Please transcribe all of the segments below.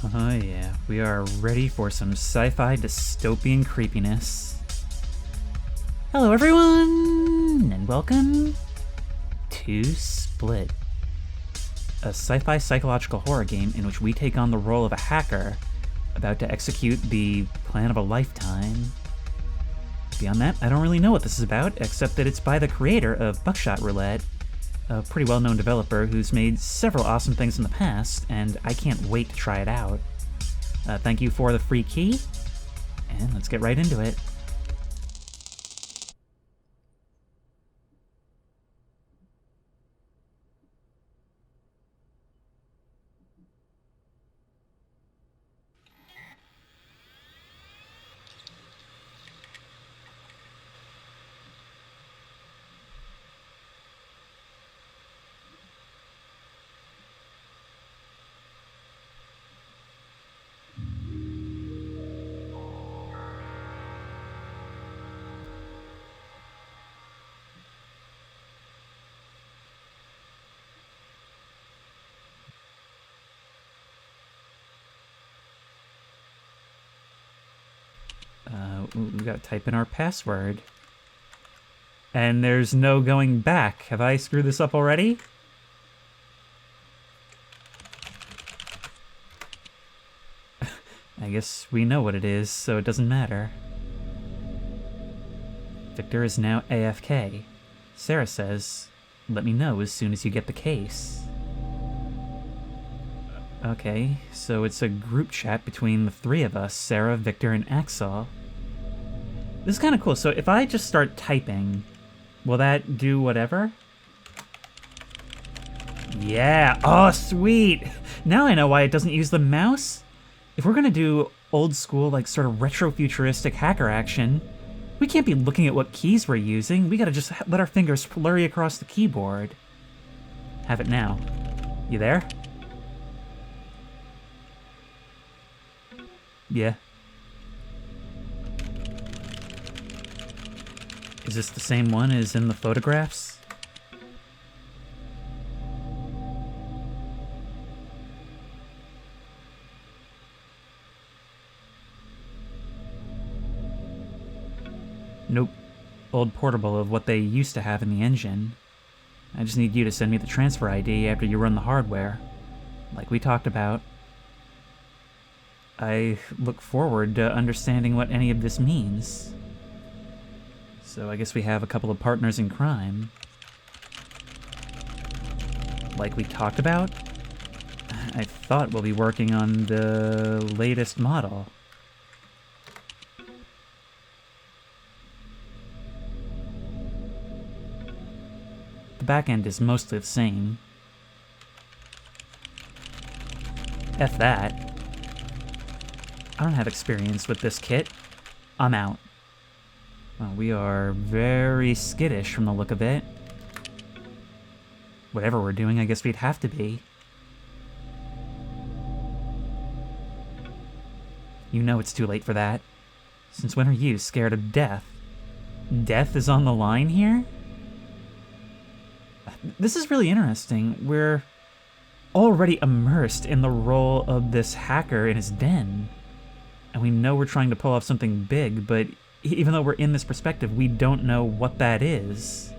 Oh yeah, we are ready for some sci-fi dystopian creepiness. Hello everyone, and welcome to s.p.l.i.t, a sci-fi psychological horror game in which we take on the role of a hacker about to execute the plan of a lifetime. Beyond that, I don't really know what this is about, except that it's by the creator of Buckshot Roulette, a pretty well-known developer who's made several awesome things in the past, and I can't wait to try it out. Thank you for the free key, and let's get right into it. We gotta type in our password. And there's no going back. Have I screwed this up already? I guess we know what it is, so it doesn't matter. Victor is now AFK. Sarah says, let me know as soon as you get the case. Okay, so it's a group chat between the three of us, Sarah, Victor, and Axel. This is kind of cool. So if I just start typing, will that do whatever? Yeah. Oh, sweet. Now I know why it doesn't use the mouse. If we're going to do old school, like sort of retro-futuristic hacker action, we can't be looking at what keys we're using. We got to just let our fingers flurry across the keyboard. Have it now. You there? Yeah. Is this the same one as in the photographs? Nope. Old portable of what they used to have in the engine. I just need you to send me the transfer ID after you run the hardware, like we talked about. I look forward to understanding what any of this means. So I guess we have a couple of partners in crime. Like we talked about? I thought we'll be working on the latest model. The back end is mostly the same. F that. I don't have experience with this kit. I'm out. Well, we are very skittish from the look of it. Whatever we're doing, I guess we'd have to be. You know it's too late for that. Since when are you scared of death? Death is on the line here? This is really interesting. We're already immersed in the role of this hacker in his den. And we know we're trying to pull off something big, but even though we're in this perspective, we don't know what that is.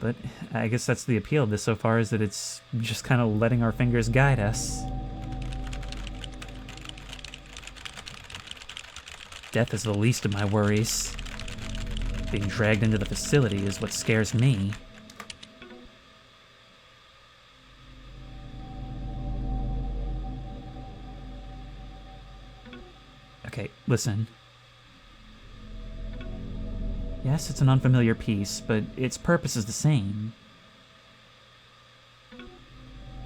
But I guess that's the appeal of this so far, is that it's just kind of letting our fingers guide us. Death is the least of my worries. Being dragged into the facility is what scares me. Okay, listen. Yes, it's an unfamiliar piece, but its purpose is the same.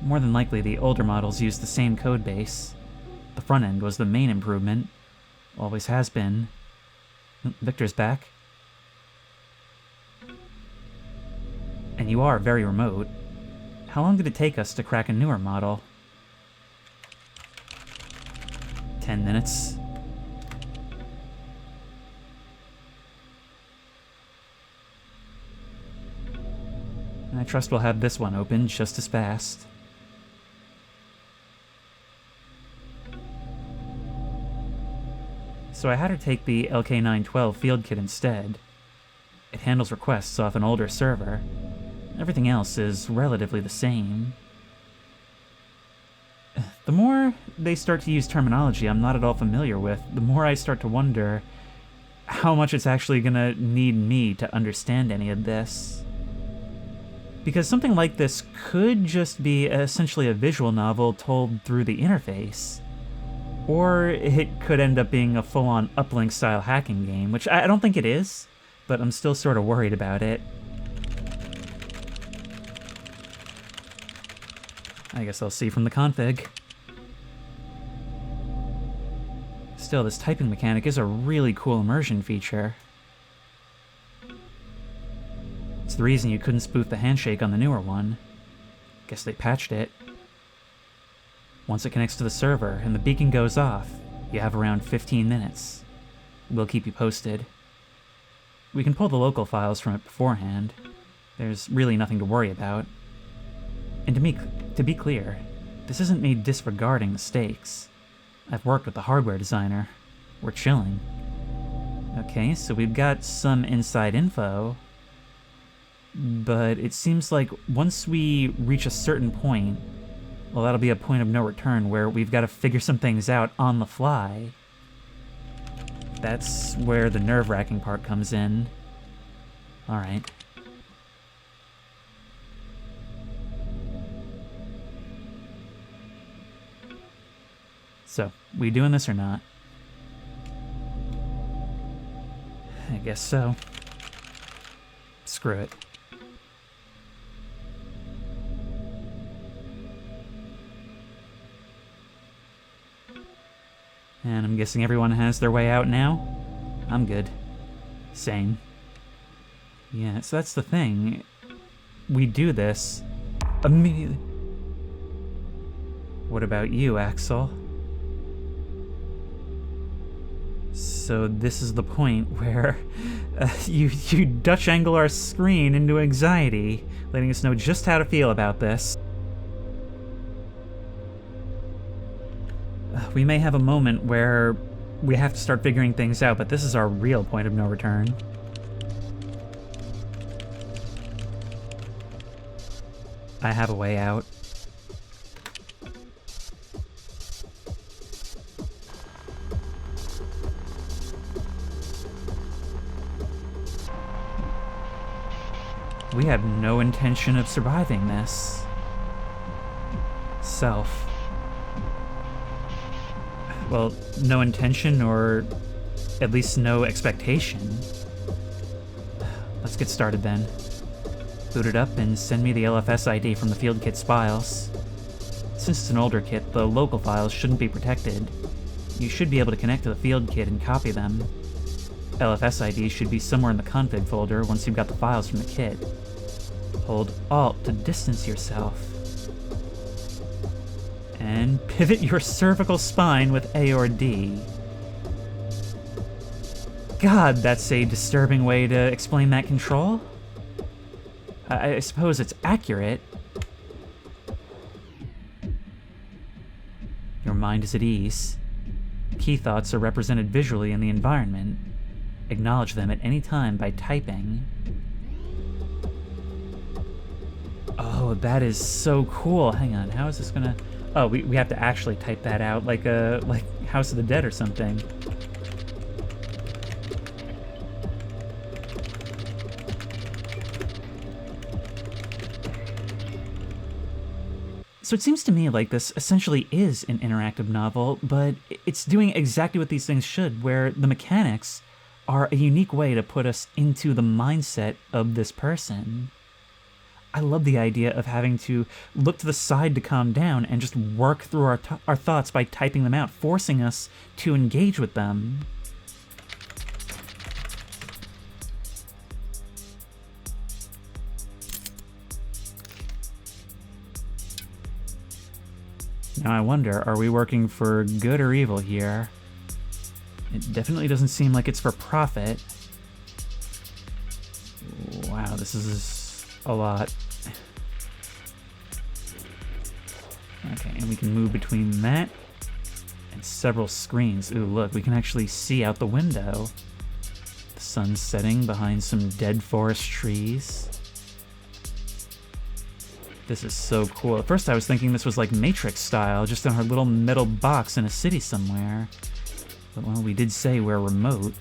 More than likely, the older models used the same code base. The front end was the main improvement. Always has been. Victor's back. And you are very remote. How long did it take us to crack a newer model? 10 minutes. I trust we'll have this one open just as fast. so I had her take the LK912 field kit instead. It handles requests off an older server. Everything else is relatively the same. The more they start to use terminology I'm not at all familiar with, the more I start to wonder how much it's actually gonna need me to understand any of this. Because something like this could just be essentially a visual novel told through the interface. Or it could end up being a full-on uplink-style hacking game, which I don't think it is, but I'm still sort of worried about it. I guess I'll see from the config. Still, this typing mechanic is a really cool immersion feature. It's the reason you couldn't spoof the handshake on the newer one. Guess they patched it. Once it connects to the server and the beacon goes off, you have around 15 minutes. We'll keep you posted. We can pull the local files from it beforehand. There's really nothing to worry about. And to be clear, this isn't me disregarding the stakes. I've worked with the hardware designer. We're chilling. Okay, so we've got some inside info, but it seems like once we reach a certain point, well, that'll be a point of no return where we've got to figure some things out on the fly. That's where the nerve-wracking part comes in. Alright. So, we doing this or not? I guess so. Screw it. And I'm guessing everyone has their way out now? I'm good. Same. Yeah, so that's the thing. We do this immediately. What about you, Axel? So this is the point where you Dutch angle our screen into anxiety, letting us know just how to feel about this. We may have a moment where we have to start figuring things out, but this is our real point of no return. I have a way out. We have no intention of surviving this. Self. Well, no intention, or at least no expectation. Let's get started then. Boot it up and send me the LFS ID from the field kit's files. Since it's an older kit, the local files shouldn't be protected. You should be able to connect to the field kit and copy them. LFS ID should be somewhere in the config folder once you've got the files from the kit. Hold Alt to distance yourself. And pivot your cervical spine with A or D. God, that's a disturbing way to explain that control. I suppose it's accurate. Your mind is at ease. Key thoughts are represented visually in the environment. Acknowledge them at any time by typing. Oh, that is so cool. Hang on, how is this gonna... Oh, we have to actually type that out like House of the Dead or something. So it seems to me like this essentially is an interactive novel, but it's doing exactly what these things should, where the mechanics are a unique way to put us into the mindset of this person. I love the idea of having to look to the side to calm down and just work through our thoughts by typing them out, forcing us to engage with them. Now I wonder, are we working for good or evil here? It definitely doesn't seem like it's for profit. Wow, this is a lot. Okay, and we can move between that And several screens. Ooh, look, we can actually see out the window. The sun's setting behind some dead forest trees. This is so cool. At first I was thinking this was like Matrix style, just in our little metal box in a city somewhere. But well, we did say we're remote.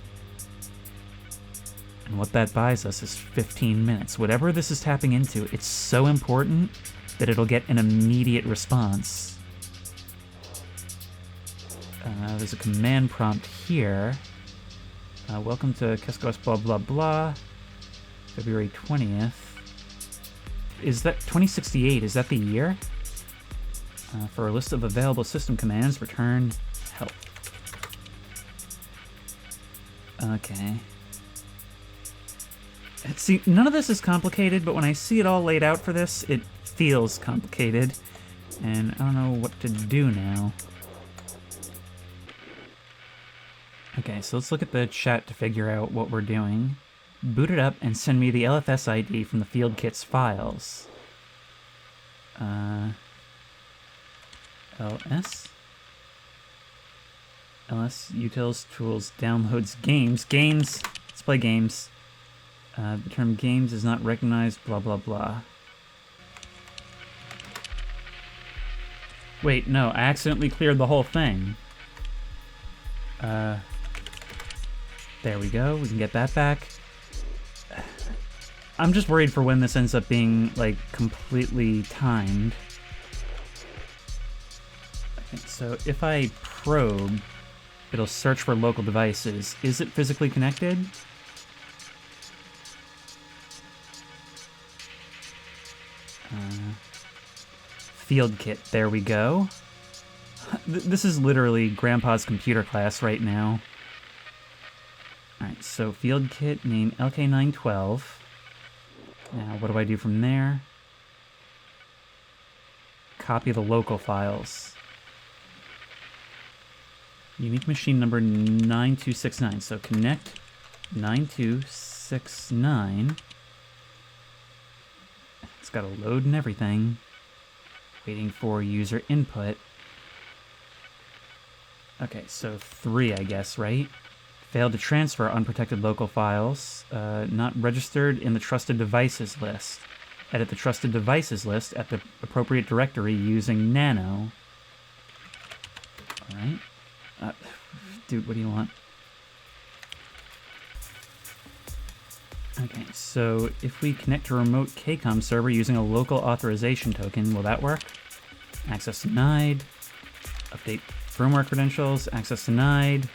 And what that buys us is 15 minutes. Whatever this is tapping into, it's so important that it'll get an immediate response. There's a command prompt here. Welcome to Keskos blah blah blah. February 20th. Is that 2068? Is that the year? For a list of available system commands, return help. Okay. See, none of this is complicated, but when I see it all laid out for this, it feels complicated. And I don't know what to do now. Okay, so let's look at the chat to figure out what we're doing. Boot it up and send me the LFS ID from the field kit's files. LS utils tools downloads games. Let's play games. The term games is not recognized, blah blah blah. Wait, no, I accidentally cleared the whole thing. There we go, we can get that back. I'm just worried for when this ends up being, like, completely timed. Okay, so if I probe, it'll search for local devices. Is it physically connected? Field kit, there we go. This is literally Grandpa's computer class right now. Alright, so field kit, name LK912. Now, what do I do from there? Copy the local files. Unique machine number 9269. So connect 9269. It's got a load and everything. Waiting for user input. Okay, so 3, I guess, right? Failed to transfer unprotected local files. Not registered in the trusted devices list. Edit the trusted devices list at the appropriate directory using nano. Alright. Dude, what do you want? Okay, so if we connect to a remote KCOM server using a local authorization token, will that work? Access denied. Update firmware credentials. Access denied.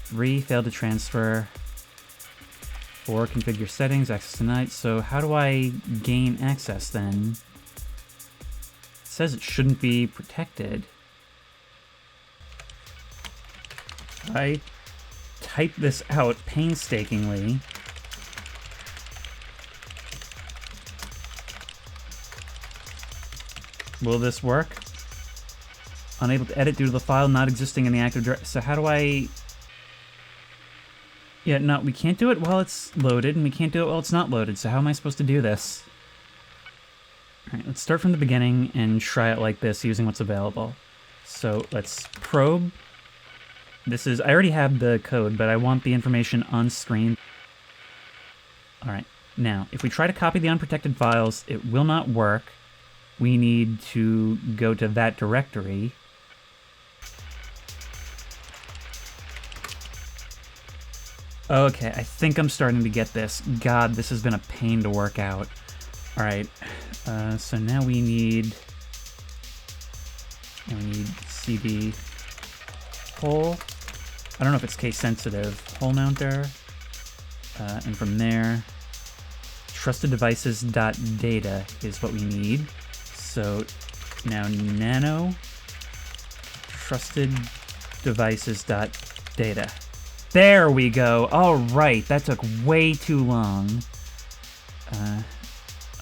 3, failed to transfer. 4, configure settings, access denied. So how do I gain access then? It says it shouldn't be protected. I type this out painstakingly. Will this work? Unable to edit due to the file not existing in the active directory. So how do I... Yeah, no, we can't do it while it's loaded, and we can't do it while it's not loaded, so how am I supposed to do this? Alright, let's start from the beginning and try it like this using what's available. So let's probe. This is... I already have the code, but I want the information on screen. Alright, now, if we try to copy the unprotected files, it will not work. We need to go to that directory. Okay, I think I'm starting to get this. God, this has been a pain to work out. Alright, so now we need CD hole. I don't know if it's case sensitive. Hole mounter. And from there, trusteddevices.data is what we need. So now nano trusteddevices.data. There we go. All right, that took way too long. All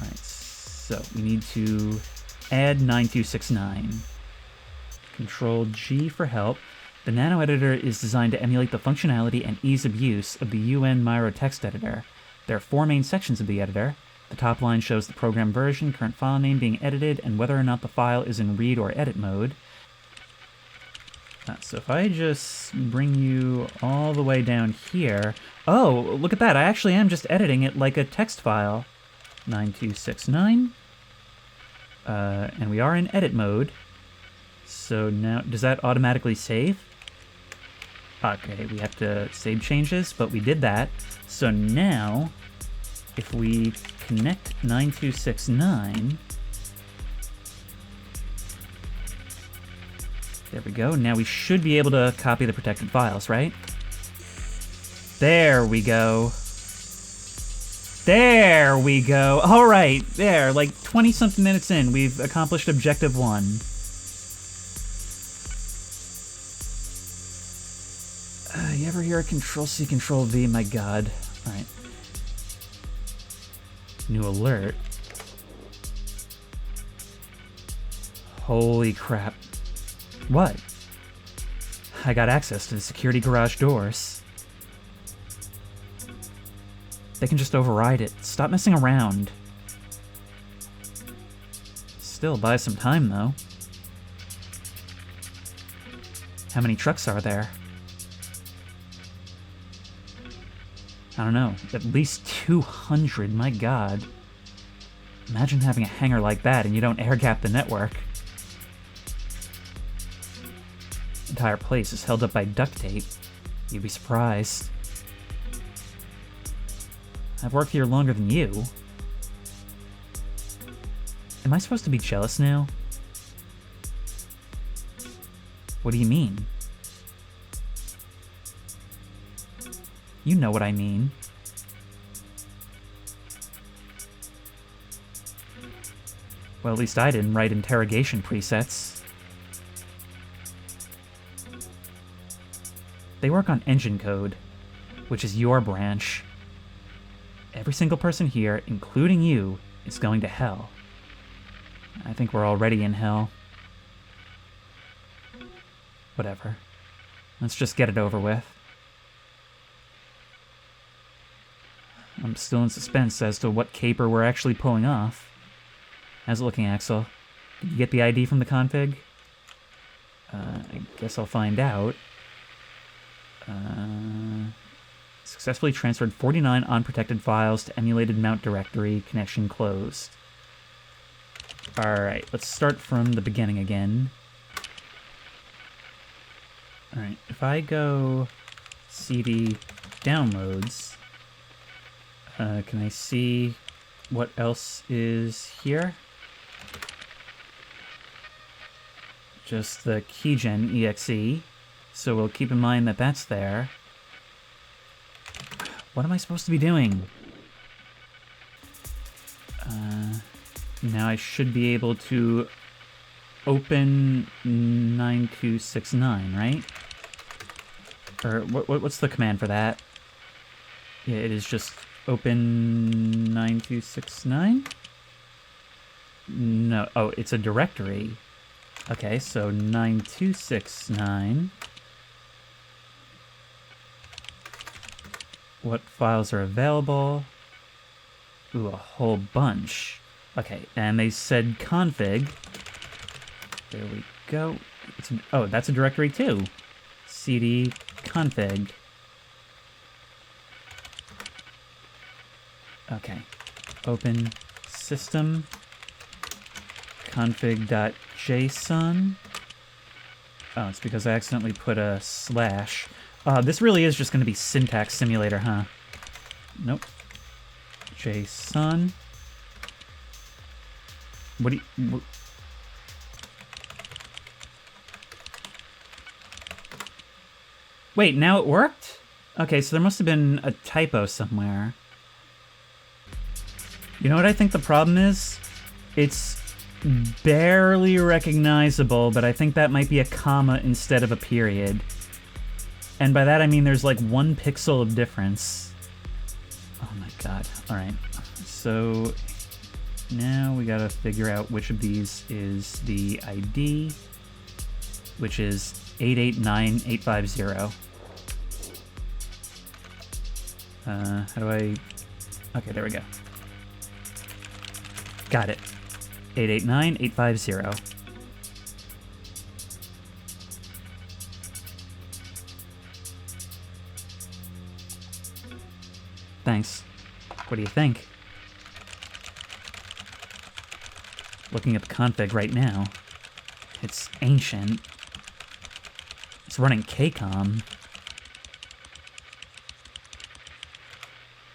right, so we need to add 9269. Control G for help. The Nano editor is designed to emulate the functionality and ease of use of the UN Miro text editor. There are 4 main sections of the editor. The top line shows the program version, current file name being edited, and whether or not the file is in read or edit mode. So if I just bring you all the way down here... Oh, look at that. I actually am just editing it like a text file. 9269. And we are in edit mode. So now, does that automatically save? Okay, we have to save changes, but we did that. So now, if we connect 9269... There we go. Now we should be able to copy the protected files, right? There we go. There we go. All right, there. Like 20-something minutes in, we've accomplished objective 1. You ever hear a Control-C, Control-V? My God. All right. New alert. Holy crap. What? I got access to the security garage doors. They can just override it. Stop messing around. Still buys some time, though. How many trucks are there? I don't know. At least 200, my God. Imagine having a hangar like that and you don't air gap the network. Entire place is held up by duct tape. You'd be surprised. I've worked here longer than you. Am I supposed to be jealous now? What do you mean? You know what I mean. Well, at least I didn't write interrogation presets. They work on engine code, which is your branch. Every single person here, including you, is going to hell. I think we're already in hell. Whatever. Let's just get it over with. I'm still in suspense as to what caper we're actually pulling off. How's it looking, Axel? Did you get the ID from the config? I guess I'll find out. Successfully transferred 49 unprotected files to emulated mount directory. Connection closed. Alright, let's start from the beginning again. Alright, if I go cd downloads, can I see what else is here? Just the keygen exe. So we'll keep in mind that that's there. What am I supposed to be doing? Now I should be able to open 9269, right? Or what's the command for that? Yeah, it is just open 9269? No, oh, it's a directory. Okay, so 9269. What files are available? Ooh, a whole bunch. Okay, and they said config. There we go. Oh, that's a directory too. cd config. Okay. Open system config.json. Oh, it's because I accidentally put a slash. This really is just going to be syntax simulator, huh? Nope. JSON. What do you... Wait, now it worked? Okay, so there must have been a typo somewhere. You know what I think the problem is? It's barely recognizable, but I think that might be a comma instead of a period. And by that I mean there's like 1 pixel of difference. Oh my god. Alright. So now we gotta figure out which of these is the ID, which is 889850. How do I... Okay, there we go. Got it. 889850. thanks. What do you think? Looking at the config right now. It's ancient. It's running KCOM.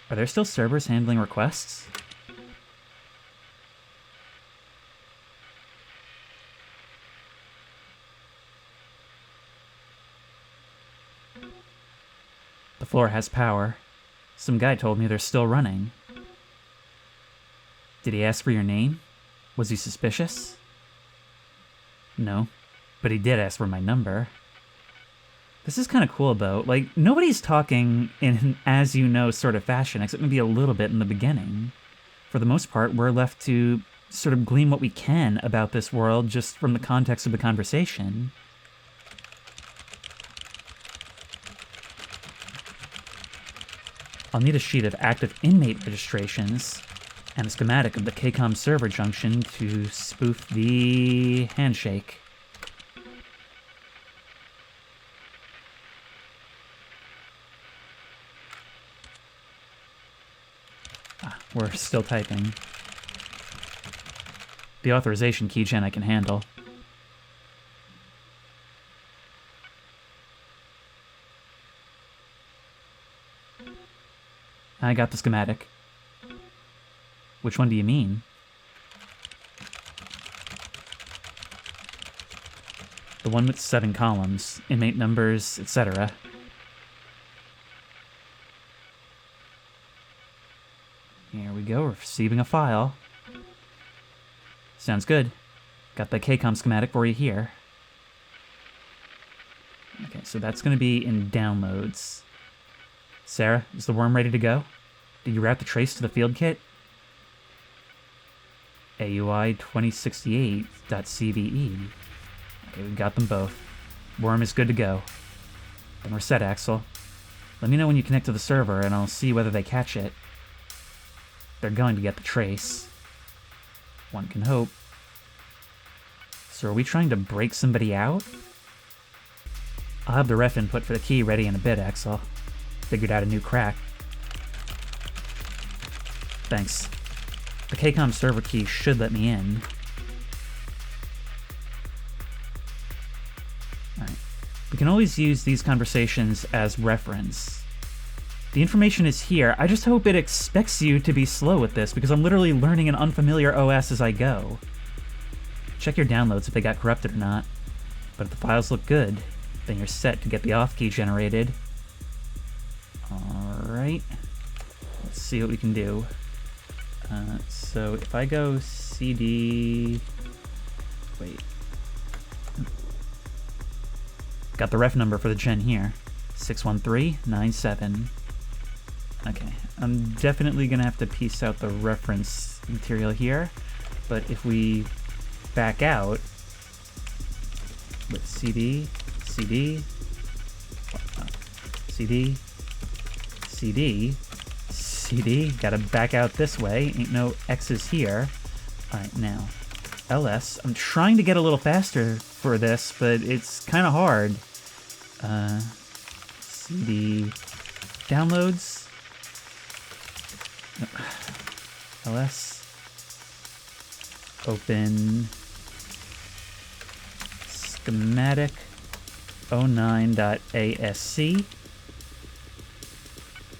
Are there still servers handling requests? The floor has power. Some guy told me they're still running. Did he ask for your name? Was he suspicious? No, but he did ask for my number. This is kind of cool, though. Like, nobody's talking in an as-you-know sort of fashion, except maybe a little bit in the beginning. For the most part, we're left to sort of glean what we can about this world just from the context of the conversation. I'll need a sheet of active inmate registrations and a schematic of the KCOM server junction to spoof the handshake. We're still typing. The authorization keygen I can handle. I got the schematic. Which one do you mean? The one with 7 columns, inmate numbers, etc. Here we go, we're receiving a file. Sounds good. Got the KCOM schematic for you here. Okay, so that's going to be in downloads. Sarah, is the worm ready to go? Did you route the trace to the field kit? AUI 2068.cve. Okay, we've got them both. Worm is good to go. Then we're set, Axel. Let me know when you connect to the server and I'll see whether they catch it. They're going to get the trace. One can hope. So are we trying to break somebody out? I'll have the ref input for the key ready in a bit, Axel. Figured out a new crack. Thanks. The KCOM server key should let me in. Alright. We can always use these conversations as reference. The information is here. I just hope it expects you to be slow with this, because I'm literally learning an unfamiliar OS as I go. Check your downloads if they got corrupted or not. But if the files look good, then you're set to get the auth key generated. Alright. Let's see what we can do. So if I go cd... Wait. Got the ref number for the gen here. 61397. Okay, I'm definitely gonna have to piece out the reference material here, but if we back out with CD, CD, CD, CD, CD, gotta back out this way, ain't no X's here. Alright, now, LS, I'm trying to get a little faster for this, but it's kinda hard. CD, downloads, LS, open, schematic, 09.asc.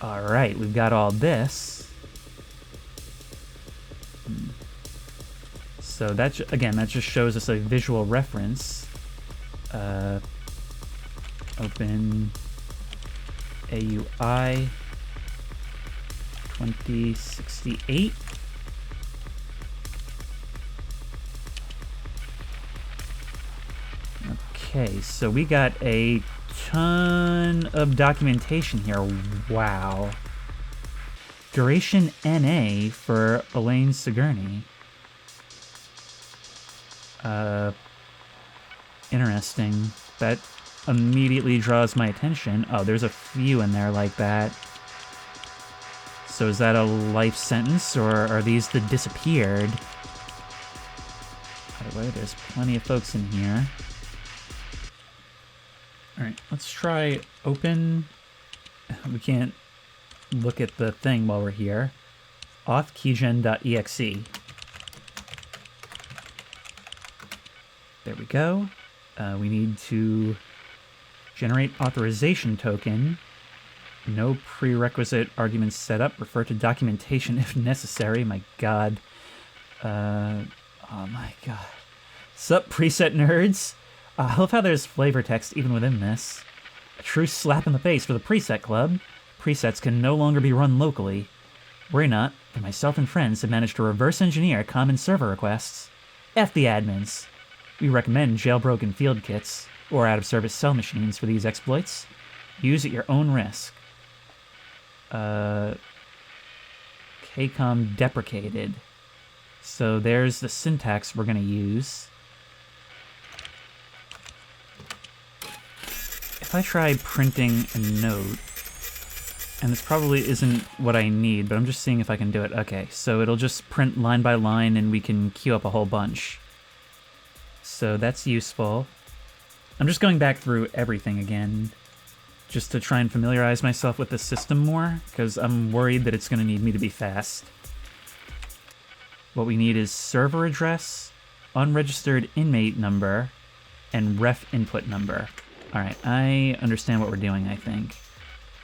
Alright, we've got all this. So that, again, that just shows us a visual reference. Open AUI 2068. Okay, so we got a ton of documentation here. Wow. Duration NA for Elaine Sigourney. Interesting. That immediately draws my attention. Oh, there's a few in there like that. So is that a life sentence, or are these the disappeared? By the way, there's plenty of folks in here. Alright, let's try open. We can't look at the thing while we're here. auth-keygen.exe. There we go. We need to generate authorization token. No prerequisite arguments set up. Refer to documentation if necessary. My god. Oh my god. Sup, preset nerds? I love how there's flavor text even within this. A true slap in the face for the preset club. Presets can no longer be run locally. Worry not, for myself and friends have managed to reverse engineer common server requests. F the admins. We recommend jailbroken field kits or out-of-service cell machines for these exploits. Use at your own risk. KCOM deprecated. So there's the syntax we're going to use. If I try printing a note, and this probably isn't what I need, but I'm just seeing if I can do it. Okay, so it'll just print line by line and we can queue up a whole bunch. So that's useful. I'm just going back through everything again, just to try and familiarize myself with the system more, because I'm worried that it's going to need me to be fast. What we need is server address, unregistered inmate number, and ref input number. Alright, I understand what we're doing, I think.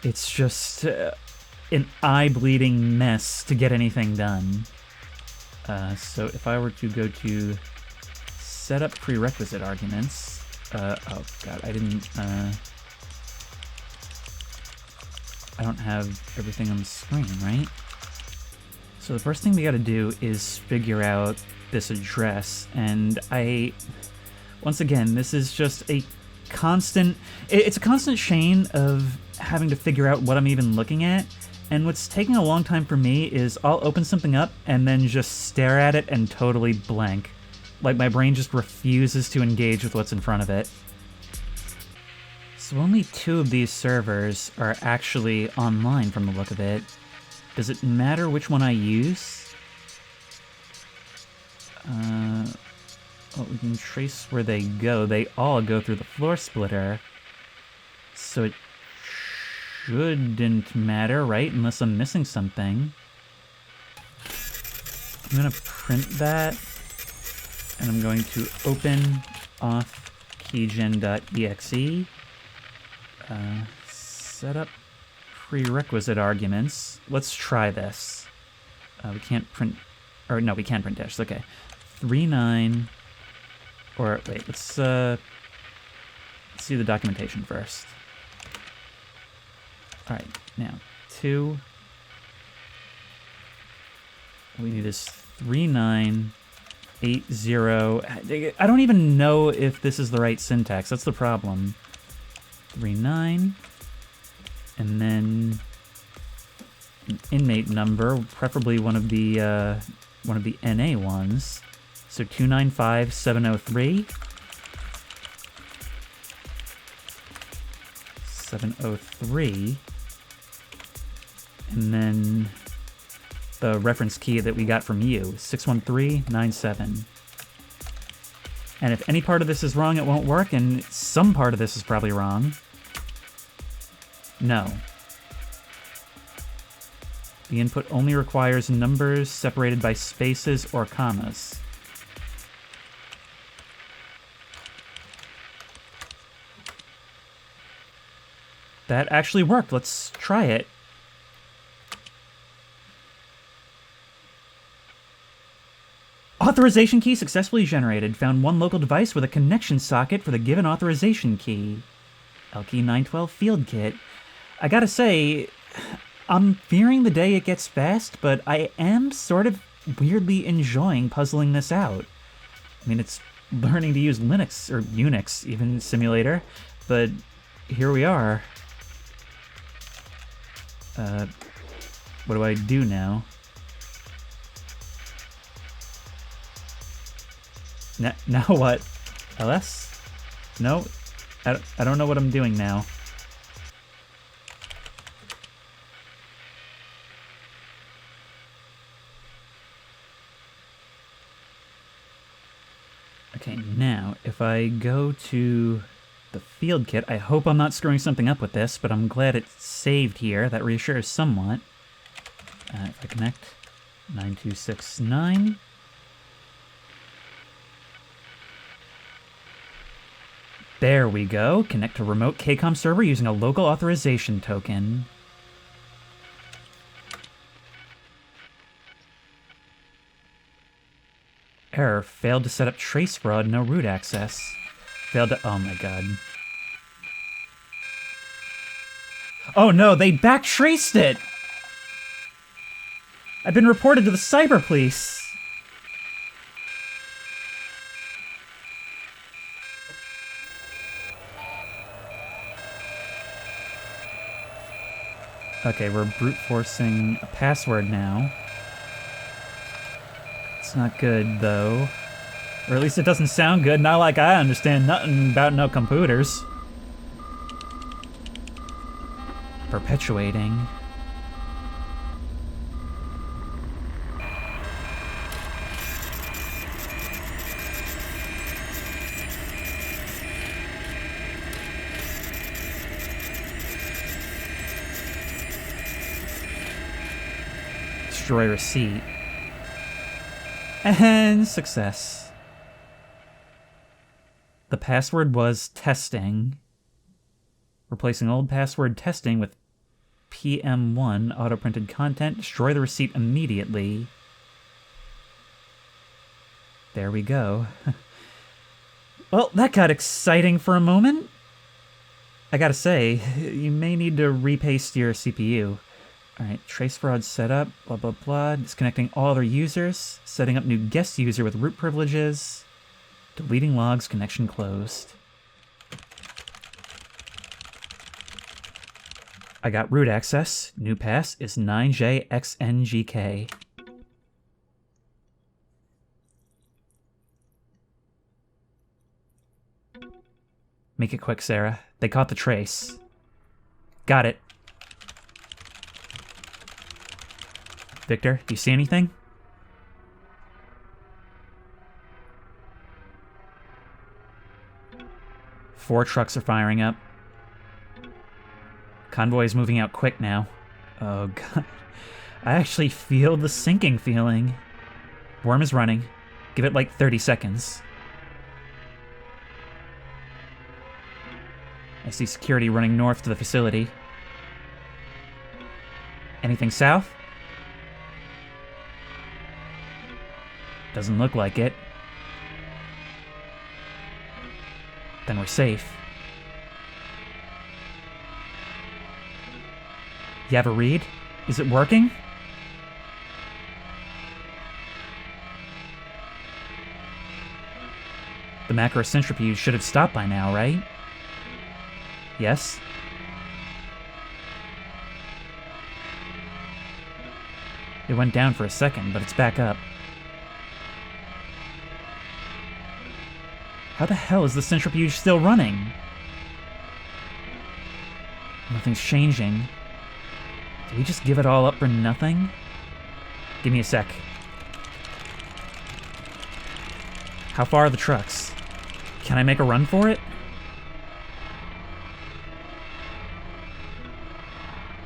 It's just an eye-bleeding mess to get anything done. So if I were to go to set up prerequisite arguments... oh god, I don't have everything on the screen, right? So the first thing we gotta do is figure out this address, and once again, this is just a constant... It's a constant chain of having to figure out what I'm even looking at, and what's taking a long time for me is I'll open something up and then just stare at it and totally blank. Like my brain just refuses to engage with what's in front of it. So only 2 of these servers are actually online from the look of it. Does it matter which one I use? Well, we can trace where they go. They all go through the floor splitter. So it shouldn't matter, right? Unless I'm missing something. I'm gonna print that. And I'm going to open auth-keygen.exe. Set up prerequisite arguments. Let's try this. We can't print... Or no, we can print dash. Okay. 39... Or, wait, let's see the documentation first. Alright, now, 2... We need is 3980... I don't even know if this is the right syntax. That's the problem. 39... And then... an inmate number, preferably one of the NA ones. So 295703. 703. And then the reference key that we got from you, 61397. And if any part of this is wrong, it won't work, and some part of this is probably wrong. No. The input only requires numbers separated by spaces or commas. That actually worked. Let's try it. Authorization key successfully generated. Found one local device with a connection socket for the given authorization key. LK 912 field kit. I gotta say, I'm fearing the day it gets fast, but I am sort of weirdly enjoying puzzling this out. I mean, it's learning to use Linux, or Unix, even, simulator, but here we are. What do I do now? Now what? LS? No, I don't know what I'm doing now. Okay, now, if I go to the field kit. I hope I'm not screwing something up with this, but I'm glad it's saved here. That reassures somewhat. If I connect, 9269. There we go. Connect to remote KCOM server using a local authorization token. Error. Failed to set up trace fraud, no root access. Failed to... Oh my god. Oh no, they backtraced it! I've been reported to the cyber police. Okay, we're brute forcing a password now. It's not good, though. Or at least it doesn't sound good, not like I understand nothing about no computers. Perpetuating. Destroy receipt. And success. The password was testing. Replacing old password testing with PM1 auto-printed content. Destroy the receipt immediately. There we go. Well, that got exciting for a moment. I gotta say, you may need to repaste your CPU. Alright, trace fraud setup, blah blah blah, disconnecting all other users, setting up new guest user with root privileges, deleting logs, connection closed. I got root access, new pass is 9JXNGK. Make it quick, Sarah. They caught the trace. Got it. Victor, do you see anything? Four trucks are firing up. Convoy is moving out quick now. Oh god. I actually feel the sinking feeling. Worm is running. Give it like 30 seconds. I see security running north to the facility. Anything south? Doesn't look like it. Then we're safe. You have a read? Is it working? The macro centrifuge should have stopped by now, right? Yes? It went down for a second, but it's back up. How the hell is the centrifuge still running? Nothing's changing. Did we just give it all up for nothing? Give me a sec. How far are the trucks? Can I make a run for it?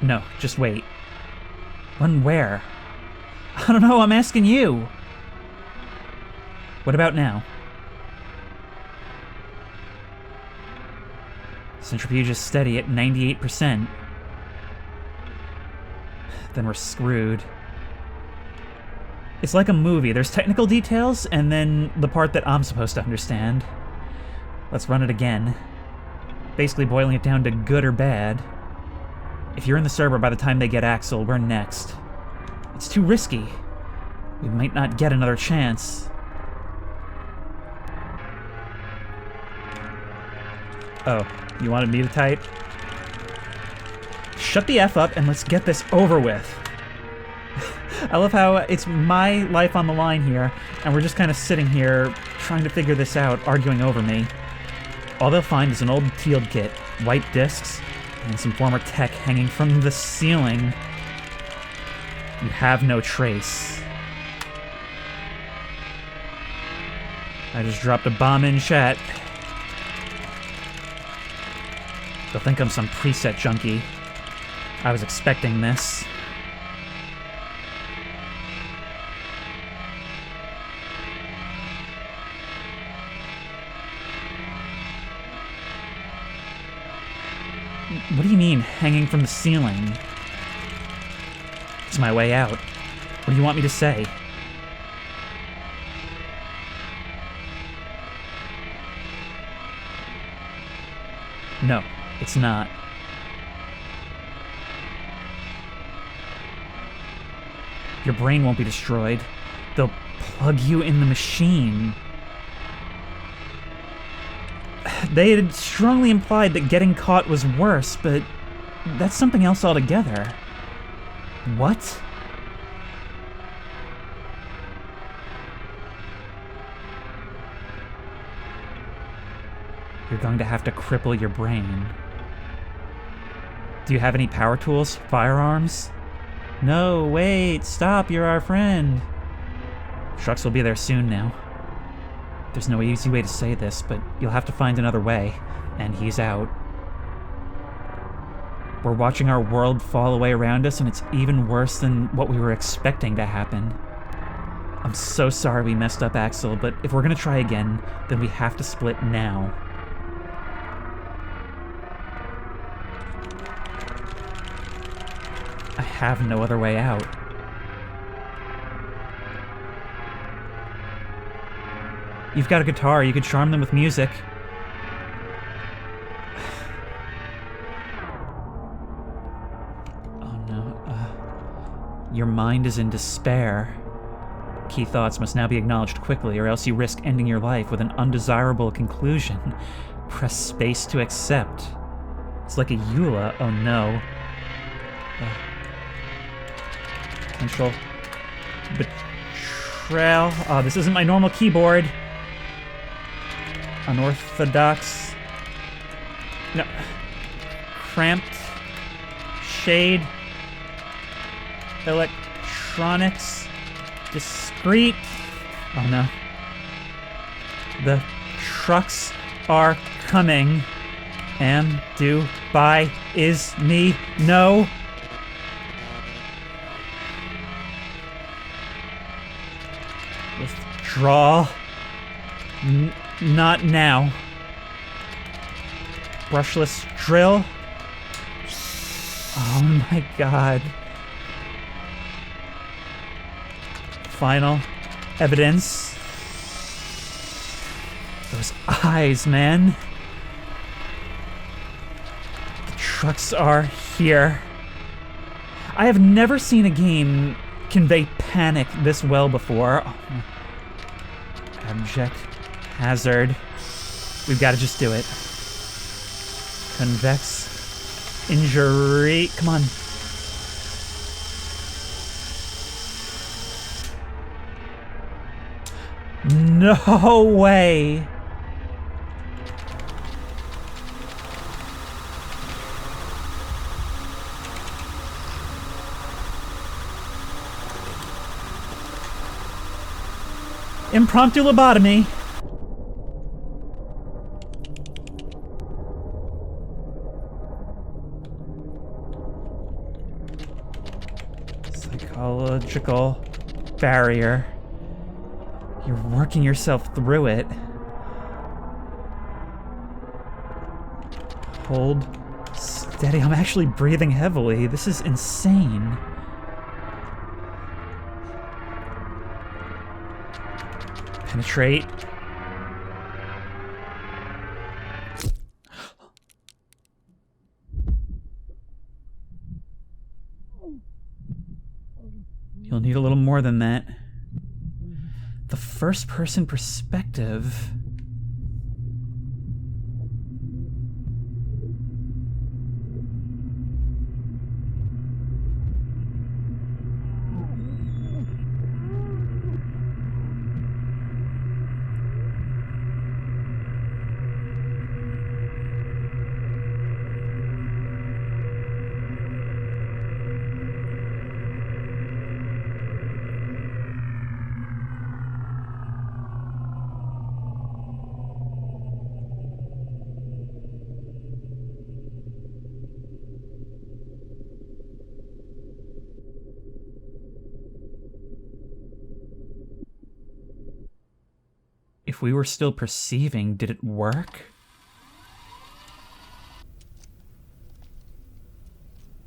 No, just wait. Run where? I don't know, I'm asking you. What about now? Centrifuge is steady at 98%. Then we're screwed. It's like a movie. There's technical details, and then the part that I'm supposed to understand. Let's run it again. Basically boiling it down to good or bad. If you're in the server by the time they get Axel, we're next. It's too risky. We might not get another chance. Oh, you wanted me to type? Shut the F up and let's get this over with. I love how it's my life on the line here, and we're just kind of sitting here trying to figure this out, arguing over me. All they'll find is an old field kit, white discs, and some former tech hanging from the ceiling. You have no trace. I just dropped a bomb in chat. They'll think I'm some preset junkie. I was expecting this. What do you mean, hanging from the ceiling? It's my way out. What do you want me to say? No, it's not. Your brain won't be destroyed. They'll plug you in the machine. They had strongly implied that getting caught was worse, but that's something else altogether. What? You're going to have to cripple your brain. Do you have any power tools? Firearms? No, wait, stop, you're our friend. Trucks will be there soon now. There's no easy way to say this, but you'll have to find another way, and he's out. We're watching our world fall away around us, and it's even worse than what we were expecting to happen. I'm so sorry we messed up, Axel, but if we're gonna try again, then we have to split now. I have no other way out. You've got a guitar, you could charm them with music. Oh no, your mind is in despair. Key thoughts must now be acknowledged quickly, or else you risk ending your life with an undesirable conclusion. Press space to accept. It's like a EULA, oh no. Potential betrayal. Oh, this isn't my normal keyboard. Unorthodox. No. Cramped. Shade. Electronics. Discreet. Oh no. The trucks are coming. Am, do, buy, is, me, no. Withdraw. Not now. Brushless drill. Oh my god. Final evidence. Those eyes, man. The trucks are here. I have never seen a game convey panic this well before. Oh, abject hazard. We've got to just do it. Convex injury. Come on. No way. Impromptu lobotomy. Psychological barrier. You're working yourself through it. Hold steady. I'm actually breathing heavily. This is insane. Penetrate. You'll need a little more than that. The first-person perspective. if we were still perceiving, did it work?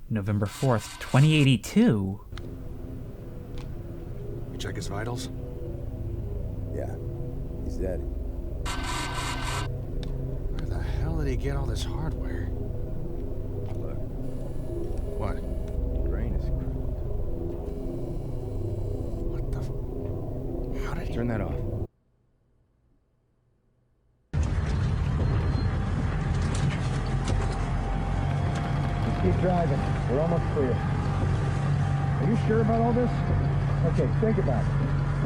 November 4th, 2082. You check his vitals? Yeah, he's dead. Where the hell did he get all this hardware? Look, What? brain is crippled. What the How did he... Turn that off. Just keep driving. We're almost clear. Are you sure about all this? Okay, think about it.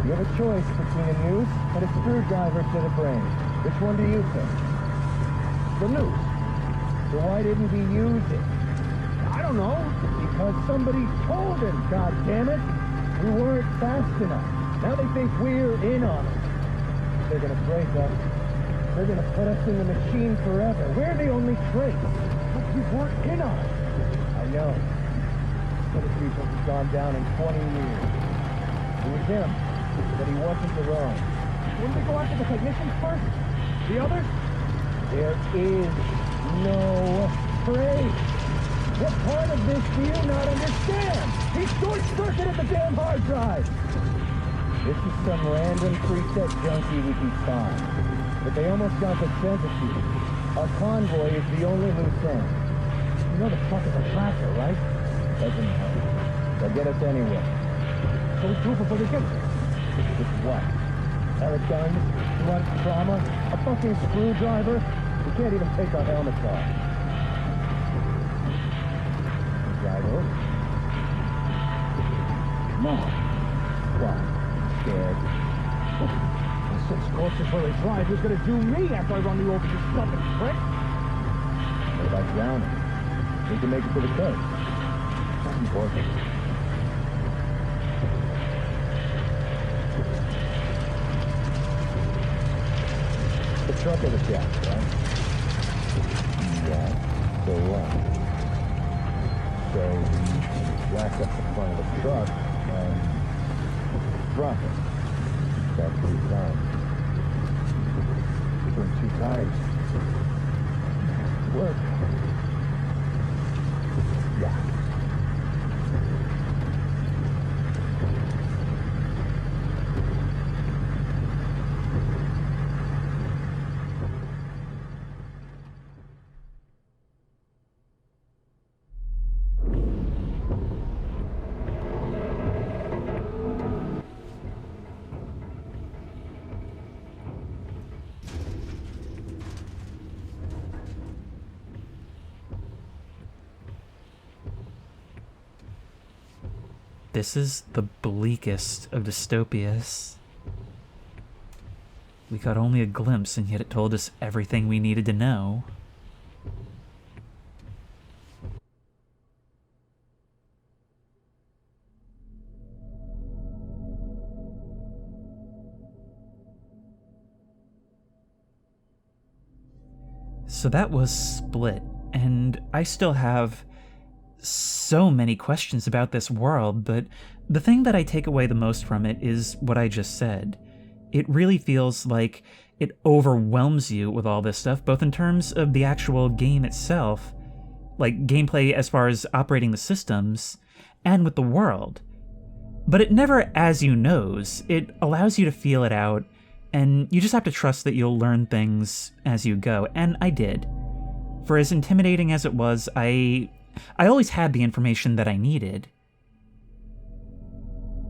You have a choice between a noose and a screwdriver to the brain. Which one do you think? The noose. So why didn't he use it? I don't know. Because somebody told him, God damn it. We weren't fast enough. Now they think we're in on it. They're gonna break us. They're gonna put us in the machine forever. We're the only trace. But you weren't in on it. I know. Other people have gone down in 20 years. It was him. But he wasn't alone. Wouldn't we go after the technicians first? The others? There is no trace. What part of this do you not understand? He short-circuited the damn hard drive! This is some random preset junkie we can find. But they almost got the centipede. Our convoy is the only loose end. You know the fuck is a tracker, right? Doesn't matter. They'll get us anyway. So we do before they get there. This is what? Pellet guns, blunt trauma, a fucking screwdriver. We can't even take our helmets off. Drive over. Come on. Why? Scared? Since closest where they drive, who's gonna do me after I run you over this fucking prick? What about drowning? We can make it to the coast. That's important. The truck of the jack, right? Yeah. So what? So we jack up the front of the truck and drop it. That's 3 times. Between 2 tires. Work. Yeah. This is the bleakest of dystopias. We got only a glimpse, and yet it told us everything we needed to know. So that was Split, and I still have so many questions about this world, but the thing that I take away the most from it is what I just said. It really feels like it overwhelms you with all this stuff, both in terms of the actual game itself, like gameplay as far as operating the systems, and with the world. But it never as you knows. It allows you to feel it out, and you just have to trust that you'll learn things as you go, and I did. For as intimidating as it was, I always had the information that I needed.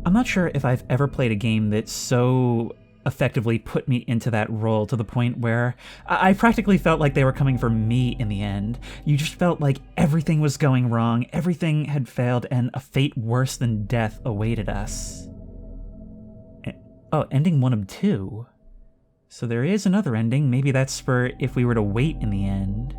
I'm not sure if I've ever played a game that so effectively put me into that role to the point where I practically felt like they were coming for me in the end. You just felt like everything was going wrong, everything had failed, and a fate worse than death awaited us. Oh, ending 1 of 2. So there is another ending. Maybe that's for if we were to wait in the end.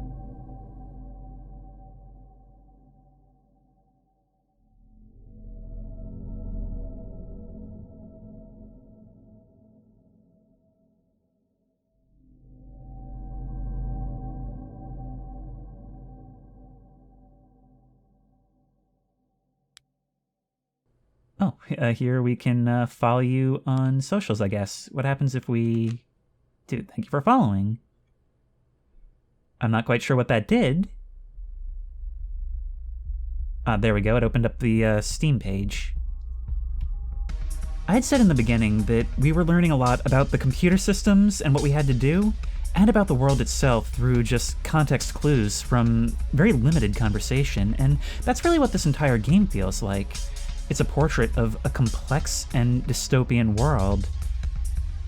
Oh, here we can follow you on socials, I guess. What happens if we Dude, thank you for following. I'm not quite sure what that did. There we go, it opened up the Steam page. I had said in the beginning that we were learning a lot about the computer systems and what we had to do, and about the world itself through just context clues from very limited conversation, and that's really what this entire game feels like. It's a portrait of a complex and dystopian world,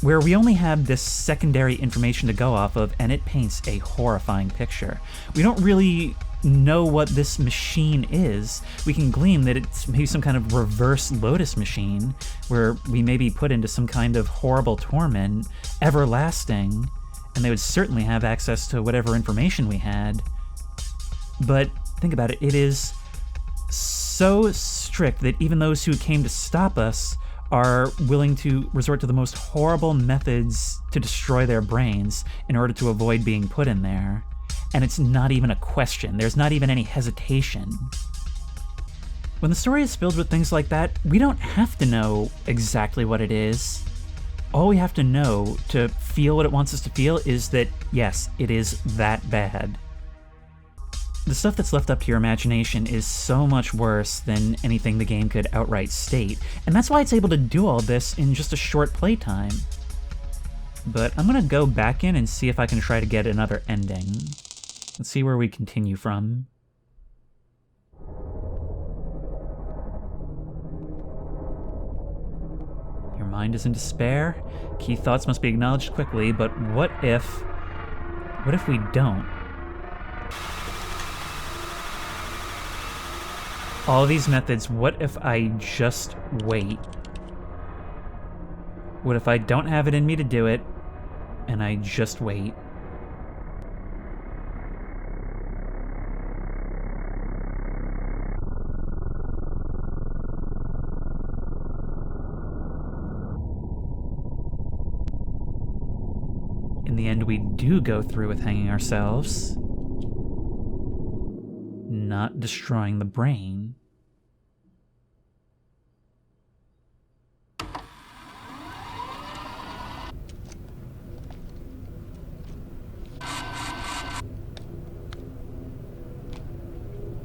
where we only have this secondary information to go off of, and it paints a horrifying picture. We don't really know what this machine is. We can glean that it's maybe some kind of reverse Lotus machine, where we may be put into some kind of horrible torment, everlasting, and they would certainly have access to whatever information we had. But think about it, it is so strict that even those who came to stop us are willing to resort to the most horrible methods to destroy their brains in order to avoid being put in there. And it's not even a question. There's not even any hesitation. When the story is filled with things like that, we don't have to know exactly what it is. All we have to know to feel what it wants us to feel is that, yes, it is that bad. The stuff that's left up to your imagination is so much worse than anything the game could outright state, and that's why it's able to do all this in just a short playtime. But I'm gonna go back in and see if I can try to get another ending. Let's see where we continue from. Your mind is in despair. Key thoughts must be acknowledged quickly, but what if we don't? All these methods, what if I just wait? What if I don't have it in me to do it, and I just wait? In the end, we do go through with hanging ourselves, not destroying the brain.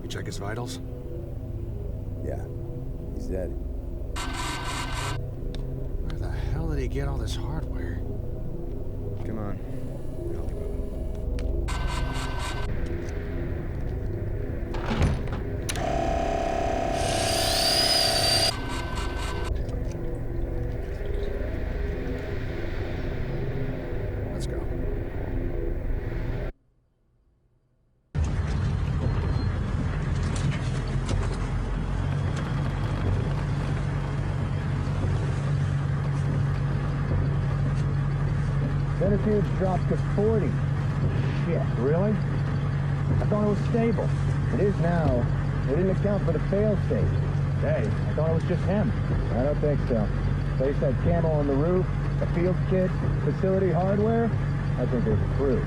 You check his vitals? Yeah, he's dead. Where the hell did he get all this hardware? Come on. I'll be moving. Let's go. Centrifuge dropped to 40. Shit, really? I thought it was stable. It is now. They didn't account for the fail-safe. Hey, I thought it was just him. I don't think so. Place had camo on the roof, a field kit, facility hardware. I think there's a crew.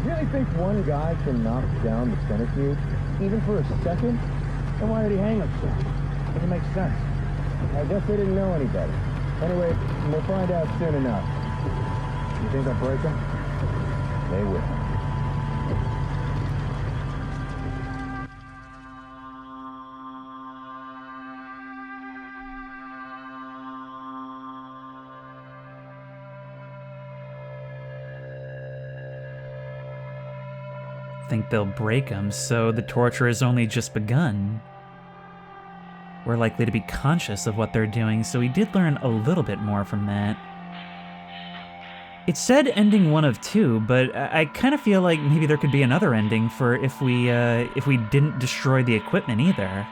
You really think one guy can knock down the centrifuge, even for a second? Then why did he hang himself? Doesn't make sense. I guess they didn't know any better. Anyway, we'll find out soon enough. You think they'll break him? They will. Think they'll break him, so the torture has only just begun. We're likely to be conscious of what they're doing, so we did learn a little bit more from that. It said ending 1 of 2, but I kind of feel like maybe there could be another ending for if we didn't destroy the equipment either.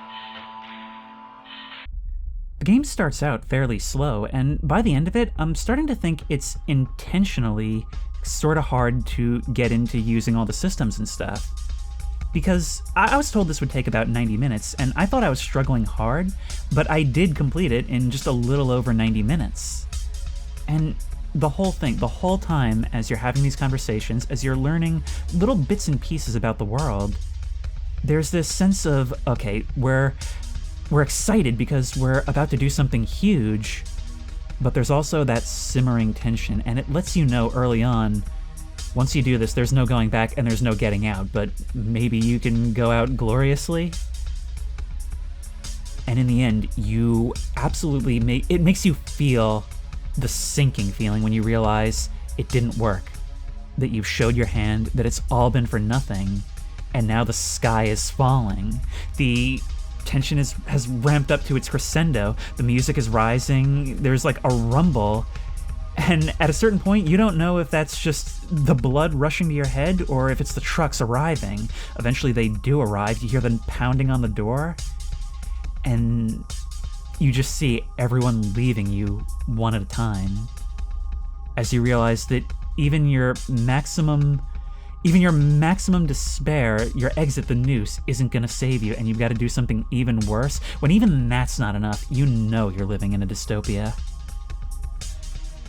The game starts out fairly slow, and by the end of it, I'm starting to think it's intentionally sort of hard to get into using all the systems and stuff. Because I was told this would take about 90 minutes, and I thought I was struggling hard, but I did complete it in just a little over 90 minutes. And the whole thing, the whole time as you're having these conversations, as you're learning little bits and pieces about the world, there's this sense of, okay, we're excited because we're about to do something huge, but there's also that simmering tension, and it lets you know early on, once you do this, there's no going back and there's no getting out, but maybe you can go out gloriously. And in the end, you absolutely it makes you feel the sinking feeling when you realize it didn't work, that you've showed your hand, that it's all been for nothing, and now the sky is falling. The tension has ramped up to its crescendo, the music is rising, there's like a rumble, and at a certain point, you don't know if that's just the blood rushing to your head or if it's the trucks arriving. Eventually they do arrive, you hear them pounding on the door, and you just see everyone leaving you one at a time. As you realize that even your maximum despair, your exit the noose, isn't gonna save you, and you've got to do something even worse. When even that's not enough, you know you're living in a dystopia.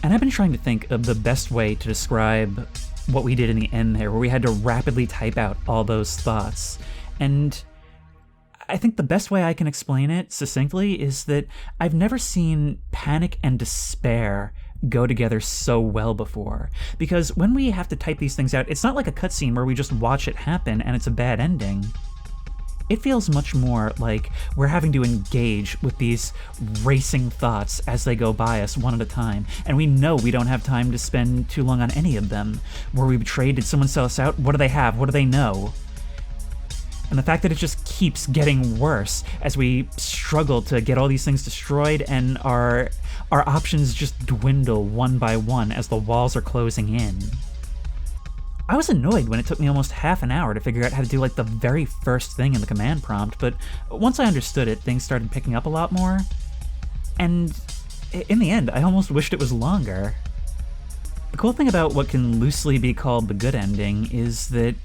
And I've been trying to think of the best way to describe what we did in the end there, where we had to rapidly type out all those thoughts. And I think the best way I can explain it succinctly is that I've never seen panic and despair go together so well before. Because when we have to type these things out, it's not like a cutscene where we just watch it happen and it's a bad ending. It feels much more like we're having to engage with these racing thoughts as they go by us one at a time, and we know we don't have time to spend too long on any of them. Were we betrayed? Did someone sell us out? What do they have? What do they know? And the fact that it just keeps getting worse as we struggle to get all these things destroyed, and our options just dwindle one by one as the walls are closing in. I was annoyed when it took me almost half an hour to figure out how to do like the very first thing in the command prompt, but once I understood it, things started picking up a lot more. And in the end, I almost wished it was longer. The cool thing about what can loosely be called the good ending is that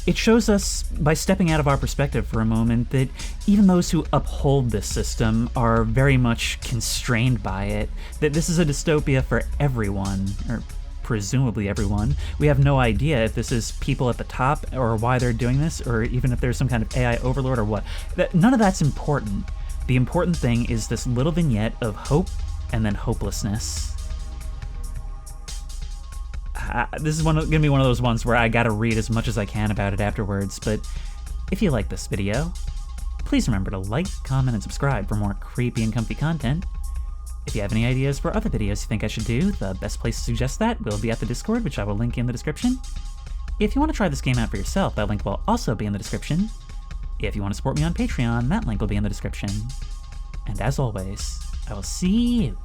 it shows us, by stepping out of our perspective for a moment, that even those who uphold this system are very much constrained by it, that this is a dystopia for everyone, or presumably everyone. We have no idea if this is people at the top or why they're doing this, or even if there's some kind of AI overlord or what. None of that's important. The important thing is this little vignette of hope and then hopelessness. This is gonna be one of those ones where I gotta read as much as I can about it afterwards, but if you like this video, please remember to like, comment, and subscribe for more creepy and comfy content. If you have any ideas for other videos you think I should do, the best place to suggest that will be at the Discord, which I will link in the description. If you want to try this game out for yourself, that link will also be in the description. If you want to support me on Patreon, that link will be in the description. And as always, I will see you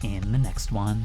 in the next one.